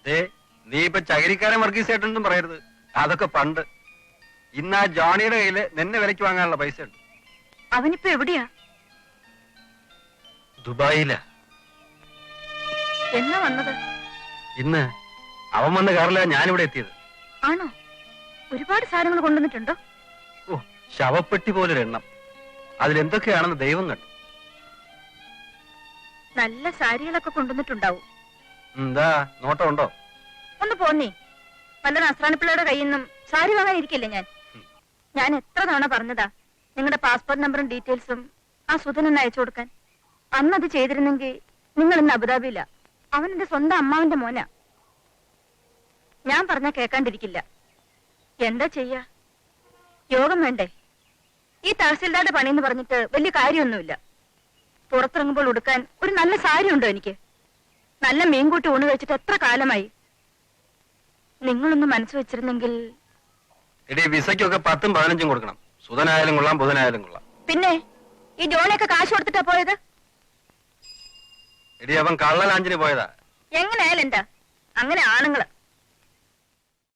നീ ഇപ്പൊ ചകിരിക്കാരൻ വർഗീസായിട്ടൊന്നും പറയരുത്. അതൊക്കെ പണ്ട്. ഇന്ന് ആ ജോണിയുടെ കയ്യില് നിന്നെ വിലക്ക് വാങ്ങാനുള്ള പൈസ ഉണ്ട്. അവനിപ്പോ എവിടെയാ? ദുബായിലാ. എന്നാ വന്നത്? ഇന്ന് അവൻ വന്ന കാറിലാ ഞാനിവിടെ എത്തിയത്. ആണോ? ഒരുപാട് സാധനങ്ങൾ കൊണ്ടുവന്നിട്ടുണ്ടോ? ഓ, ശവപ്പെട്ടി പോലൊരെണ്ണം. അതിലെന്തൊക്കെയാണെന്ന് ദൈവം കണ്ടു. നല്ല സാരികളൊക്കെ കൊണ്ടുവന്നിട്ടുണ്ടാവും. എന്താ നോട്ടമുണ്ടോ? ഒന്ന് പോന്നേ. വല്ല നസ്രാണിപ്പിള്ളയുടെ കയ്യിൽ നിന്നും സാരി വാങ്ങാനിരിക്കില്ലേ ഞാൻ? ഞാൻ എത്ര തവണ പറഞ്ഞതാ നിങ്ങളുടെ പാസ്പോർട്ട് നമ്പറും ഡീറ്റെയിൽസും ആ സുധനൊന്ന് അയച്ചു കൊടുക്കാൻ. അന്നത് ചെയ്തിരുന്നെങ്കിൽ നിങ്ങൾ ഇന്ന് അബുദാബിയില്ല. അവൻ എന്റെ സ്വന്തം അമ്മാവന്റെ മോനാ. ഞാൻ പറഞ്ഞാ കേൾക്കാണ്ടിരിക്കില്ല. എന്താ ചെയ്യാ? യോഗം വേണ്ടേ? ഈ തഹസിൽദാരുടെ പണിയെന്ന് പറഞ്ഞിട്ട് വലിയ കാര്യമൊന്നുമില്ല. പുറത്തിറങ്ങുമ്പോൾ ഉടുക്കാൻ ഒരു നല്ല സാരി ഉണ്ടോ എനിക്ക്? നല്ല മീൻകൂട്ടി ഊണ് കഴിച്ചിട്ട് എത്ര കാലമായി. നിങ്ങളൊന്ന് മനസ്സ് വെച്ചിരുന്നെങ്കിൽ. എടീ, വിസയ്ക്കൊക്കെ 10ഉം 15ഉം കൊടുക്കണം. സുധനായാലും കൊള്ളാം, ബുധനായാലും കൊള്ളാം. പിന്നെ ഈ ജോണിയൊക്കെ കാശ് കൊടുത്തിട്ടാ പോയത്? എടീ, അവൻ കള്ളലാഞ്ചിന് പോയതാ. എങ്ങനെയായാലും എന്താ? അങ്ങനെ ആണുങ്ങള്